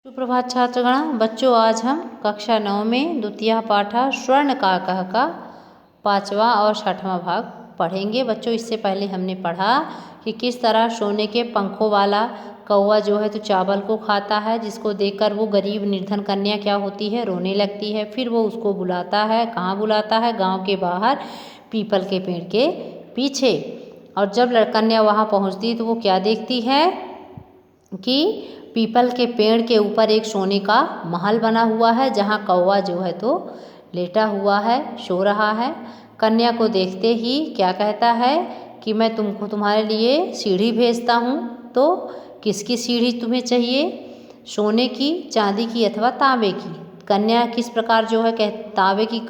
सुप्रभात छात्रगण। बच्चों, आज हम कक्षा 9 में द्वितीय पाठ स्वर्ण काकः का 5वां और 6वां भाग पढ़ेंगे। बच्चों, इससे पहले हमने पढ़ा कि किस तरह सोने के पंखों वाला कौवा जो है तो चावल को खाता है, जिसको देखकर वो गरीब निर्धन कन्या क्या होती है, रोने लगती है। फिर वो उसको बुलाता है। कहाँ बुलाता है? गांव के बाहर पीपल के पेड़ के पीछे। और जब कन्या वहाँ पहुँचती तो वो क्या देखती है कि पीपल के पेड़ के ऊपर एक सोने का महल बना हुआ है, जहाँ कौवा जो है तो लेटा हुआ है, सो रहा है। कन्या को देखते ही क्या कहता है कि मैं तुमको तुम्हारे लिए सीढ़ी भेजता हूँ। तो किसकी सीढ़ी तुम्हें चाहिए? सोने की, चांदी की अथवा तांबे की? कन्या किस प्रकार जो है तांबे की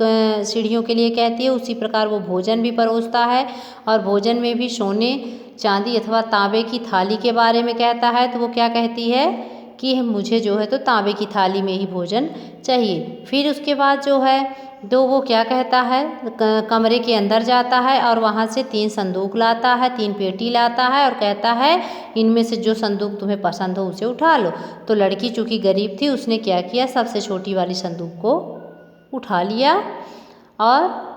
सीढ़ियों के लिए कहती है, उसी प्रकार वो भोजन भी परोसता है। और भोजन में भी सोने, चांदी अथवा तांबे की थाली के बारे में कहता है। तो वो क्या कहती है कि मुझे जो है तो तांबे की थाली में ही भोजन चाहिए। फिर उसके बाद जो है तो वो क्या कहता है, कमरे के अंदर जाता है और वहाँ से 3 संदूक लाता है, 3 पेटी लाता है और कहता है इनमें से जो संदूक तुम्हें पसंद हो उसे उठा लो। तो लड़की चूँकि गरीब थी, उसने क्या किया, सबसे छोटी वाली संदूक को उठा लिया और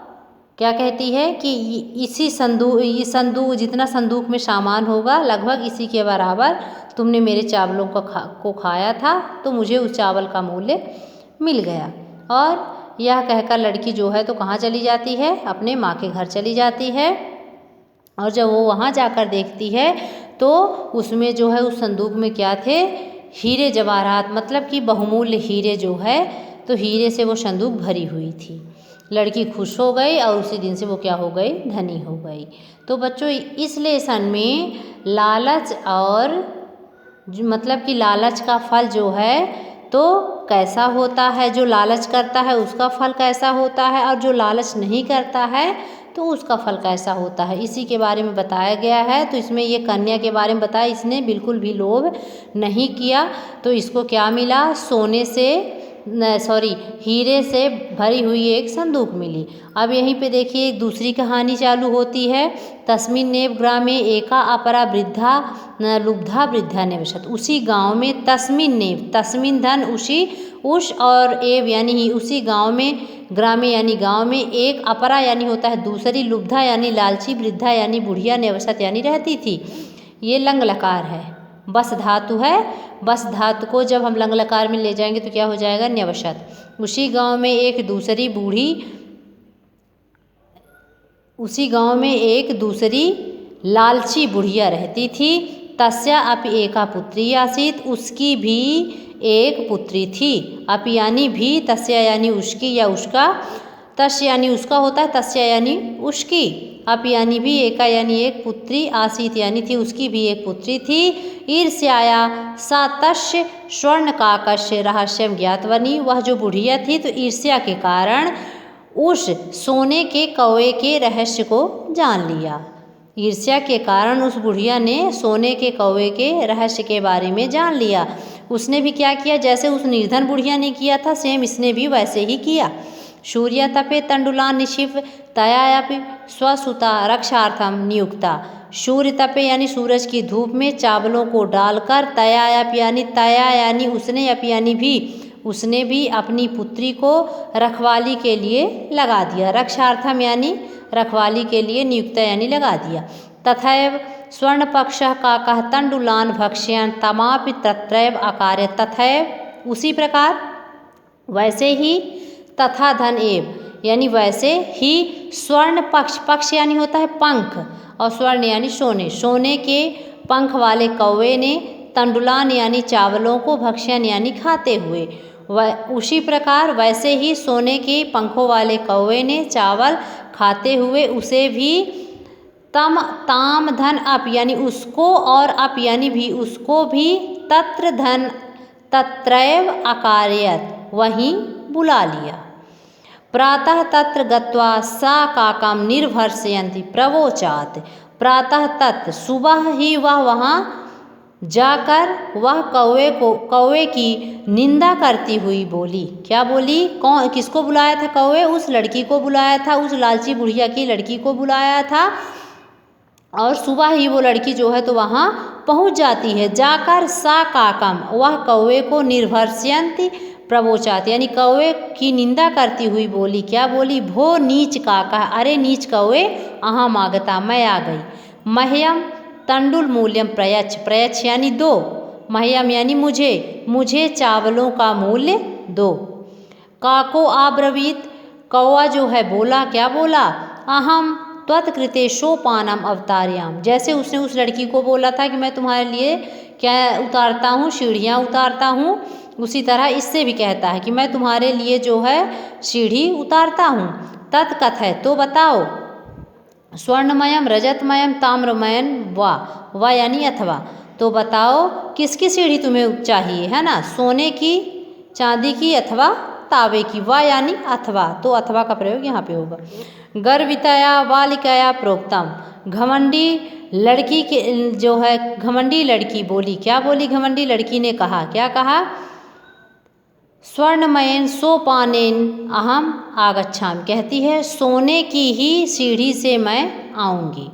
क्या कहती है कि ये संदूक जितना संदूक में सामान होगा लगभग इसी के बराबर तुमने मेरे चावलों को खाया था, तो मुझे उस चावल का मूल्य मिल गया। और यह कहकर लड़की जो है तो कहाँ चली जाती है? अपने माँ के घर चली जाती है। और जब वो वहाँ जाकर देखती है तो उसमें जो है उस संदूक में क्या थे? हीरे जवाहरात, मतलब कि बहुमूल्य हीरे जो है तो हीरे से वो संदूक भरी हुई थी। लड़की खुश हो गई और उसी दिन से वो क्या हो गई? धनी हो गई। तो बच्चों, इस लेसन में लालच और मतलब कि लालच का फल जो है तो कैसा होता है, जो लालच करता है उसका फल कैसा होता है, और जो लालच नहीं करता है तो उसका फल कैसा होता है, इसी के बारे में बताया गया है। तो इसमें ये कन्या के बारे में बताया, इसने बिल्कुल भी लोभ नहीं किया। तो इसको क्या मिला? हीरे से भरी हुई एक संदूक मिली। अब यहीं पे देखिए दूसरी कहानी चालू होती है। तस्मिन् नेव ग्रामे एका अपरा वृद्धा लुब्धा वृद्धा निवसत। उसी गांव में तस्मिन् नेव, तस्मिन् धन उस और एव यानी ही उसी गांव में, ग्रामे यानी गांव में, एक अपरा यानी होता है दूसरी, लुब्धा यानी लालची, वृद्धा यानी बुढ़िया, निवसत यानी रहती थी। ये लंग लकार है, बस धातु है। बस धातु को जब हम लंग लकार में ले जाएंगे तो क्या हो जाएगा? न्यवशत। उसी गांव में एक दूसरी लालची बुढ़िया रहती थी। तस्या अपि एका पुत्री आसीत, उसकी भी एक पुत्री थी। अपि यानी भी, तस्या यानी उसकी या उसका, तस्य यानी उसका होता है, तस्या यानी उसकी, अपि यानी भी, एका यानी एक, पुत्री आसीत यानी थी, उसकी भी एक पुत्री थी। ईर्ष्याया सा तस्य स्वर्ण काकस्य रहस्यम ज्ञातवनी। वह जो बुढ़िया थी तो ईर्ष्या के कारण उस सोने के कौवे के रहस्य को जान लिया। ईर्ष्या के कारण उस बुढ़िया ने सोने के कौवे के रहस्य के बारे में जान लिया। उसने भी क्या किया? जैसे उस निर्धन बुढ़िया ने किया था, सेम इसने भी वैसे ही किया। सूर्य तपे तंडुलान निशिव तयापि स्वसुता रक्षार्थम नियुक्ता। सूर्य तपे यानी सूरज की धूप में चावलों को डालकर, तया यानी उसने, अपि यानी भी, उसने भी अपनी पुत्री को रखवाली के लिए लगा दिया। रक्षार्थम यानी रखवाली के लिए, नियुक्ता यानी लगा दिया। तथैव स्वर्ण पक्षः काकः तंडुलान भक्ष्यन् तमापि तत्रैव आकार्य। तथैव उसी प्रकार, वैसे ही, तथा धन एव यानी वैसे ही, स्वर्ण पक्ष, पक्ष यानी होता है पंख, और स्वर्ण यानी सोने, सोने के पंख वाले कौवे ने तंडुलान यानी चावलों को, भक्ष्यन यानी खाते हुए, उसी प्रकार वैसे ही सोने के पंखों वाले कौवे ने चावल खाते हुए उसे भी ताम धन अप यानी उसको, और अप यानी भी उसको भी, तत्र धन तत्रैव अकार्यत वहीं बुला लिया। प्रातः तत्र गत्वा सा काकाम निर्भर्षयन्ति प्रवोचात। प्रातः तत्र सुबह ही वह वहाँ जाकर वह कौवे की निंदा करती हुई बोली। क्या बोली? किसको बुलाया था कौवे? उस लड़की को बुलाया था, उस लालची बुढ़िया की लड़की को बुलाया था। और सुबह ही वो लड़की जो है तो वहाँ पहुँच जाती है। जाकर सा काकम, वह कौवे को निर्भर्ष्यन्ति प्रवोचात, यानी कौवे की निंदा करती हुई बोली, क्या बोली, भो नीच काका, अरे नीच कौवे, अहम आगता, मैं आ गई। मह्यम तंडुल मूल्यम प्रयच्छ, प्रयच्छ यानी दो, मह्यम यानी मुझे चावलों का मूल्य दो। काको आब्रवीत, कौवा जो है बोला, क्या बोला, अहम त्वत्कृते सोपानम अवतार्याम, जैसे उसने उस लड़की को बोला था कि मैं तुम्हारे लिए क्या उतारता हूँ, सीढ़ियाँ उतारता हूँ, उसी तरह इससे भी कहता है कि मैं तुम्हारे लिए जो है सीढ़ी उतारता हूँ। तत्कथय, तो बताओ, स्वर्णमयम रजतमयम ताम्रमयन वा यानी अथवा, तो बताओ किसकी सीढ़ी तुम्हें चाहिए, है ना, सोने की, चांदी की अथवा तावे की, वा यानी अथवा, तो अथवा का प्रयोग यहाँ पे होगा। गर्वितया बालिकाया प्रोक्तम, घमंडी लड़की के जो है, घमंडी लड़की बोली, क्या बोली, घमंडी लड़की ने कहा, क्या कहा, स्वर्णमयेन सोपानेन अहम आगच्छामि, कहती है सोने की ही सीढ़ी से मैं आऊँगी।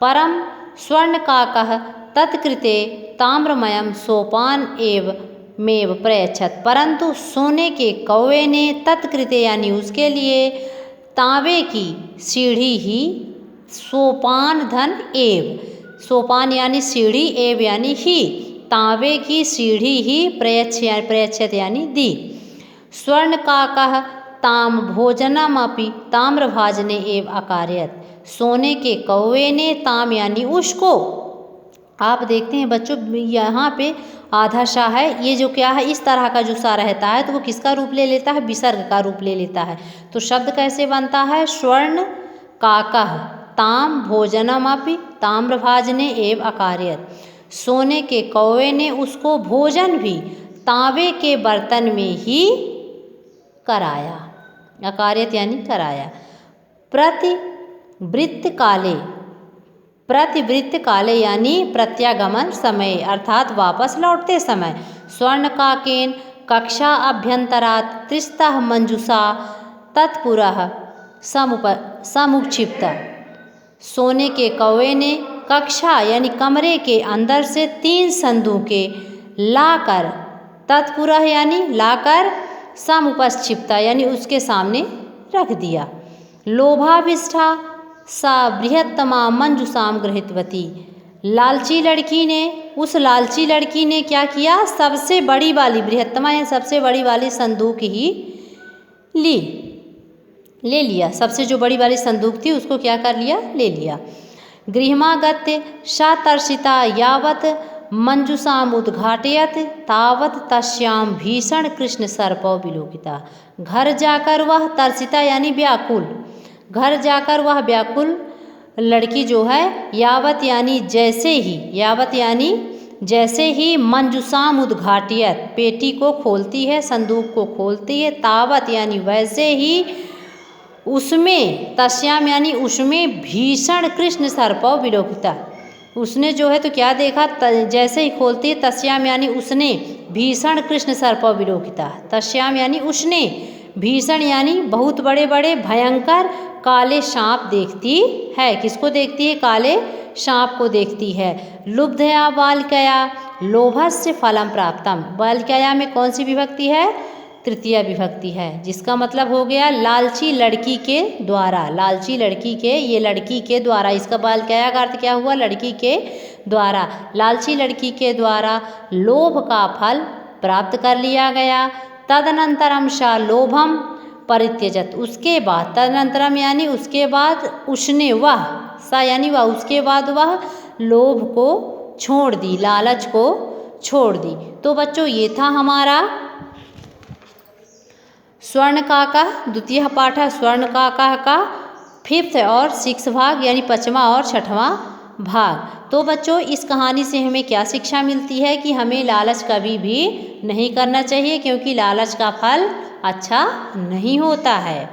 परम स्वर्ण काकः तत्कृते ताम्रमयम सोपान एव मेव प्रयच्छत, परंतु सोने के कौवे ने तत्कृते यानी उसके लिए तांबे की सीढ़ी ही, सोपान धन एव, सोपान यानी सीढ़ी, एव यानी ही, तांबे की सीढ़ी ही प्रयच्छत यानी दी। स्वर्ण काकः ताम भोजनमपि ताम्रभाजने एव अकार्यत, सोने के कौवे ने ताम यानी उसको, आप देखते हैं बच्चों यहाँ पे आधा सा है, ये जो क्या है, इस तरह का जो सा रहता है तो वो किसका रूप ले लेता है, विसर्ग का रूप ले लेता है। तो शब्द कैसे बनता है, स्वर्ण काकः ताम भोजनमपि ताम्रभाजने एव अकार्यत, सोने के कौवे ने उसको भोजन भी तांबे के बर्तन में ही कराया, अकार्यत यानी कराया। प्रतिवृत्त काले, प्रतिवृत्त काले यानी प्रत्यागमन समय, अर्थात वापस लौटते समय, स्वर्ण काकेन कक्षा अभ्यंतरात् त्रिस्तः मंजुषा तत्पुरः समुक्षिप्त, सोने के कौवे ने कक्षा यानी कमरे के अंदर से 3 संदूकें लाकर, तत्पुरः यानी लाकर, समुपक्षिप्ता यानी उसके सामने रख दिया। लोभाभिष्ठा सा बृहत्तमा मंजुषाम गृहीतवती, लालची लड़की ने, उस लालची लड़की ने क्या किया, सबसे बड़ी वाली, बृहत्तमा या सबसे बड़ी वाली संदूक ही ले लिया, सबसे जो बड़ी वाली संदूक थी उसको क्या कर लिया, ले लिया। गृहमागत्य सा तर्षिता यावत मंजुषाम उद्घाटयत तावत तस्याम भीषण कृष्ण सर्पौ विलोकिता, घर जाकर वह तर्षिता यानी व्याकुल, घर जाकर वह व्याकुल लड़की जो है, यावत यानी जैसे ही, यावत यानी जैसे ही, मंजुषाम उद्घाटयत पेटी को खोलती है, संदूक को खोलती है, तावत यानी वैसे ही, उसमें, तस्याम यानी उसमें, भीषण कृष्ण सर्पौ विलोकिता, उसने जो है तो क्या देखा, जैसे ही खोलती है, तस्याम यानी उसने, भीषण कृष्ण सर्पौ विलोकिता, तस्याम यानी उसने, भीषण यानी बहुत बड़े बड़े भयंकर काले सांप देखती है, किसको देखती है, काले सांप को देखती है। लुब्धया बालिकया लोभस्य फलम प्राप्तम, बालिकया में कौन सी विभक्ति है, तृतीया विभक्ति है, जिसका मतलब हो गया लालची लड़की के द्वारा, लालची लड़की के, ये लड़की के द्वारा, इसका बालिकया का अर्थ क्या हुआ, लड़की के द्वारा, लालची लड़की के द्वारा लोभ का फल प्राप्त कर लिया गया। तदनंतरम सा लोभम परित्यजत, उसके बाद, तदनंतरम यानी उसके बाद, उसने, वह, सा यानी वह, उसके बाद वह लोभ को छोड़ दी, लालच को छोड़ दी। तो बच्चों ये था हमारा स्वर्ण काका द्वितीय पाठ, स्वर्ण काका का 5th और 6th भाग यानी 5वां और 6वां भाग। तो बच्चों इस कहानी से हमें क्या शिक्षा मिलती है कि हमें लालच कभी भी नहीं करना चाहिए, क्योंकि लालच का फल अच्छा नहीं होता है।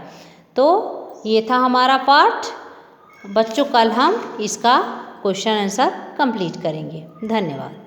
तो ये था हमारा पाठ बच्चों, कल हम इसका क्वेश्चन आंसर कंप्लीट करेंगे। धन्यवाद।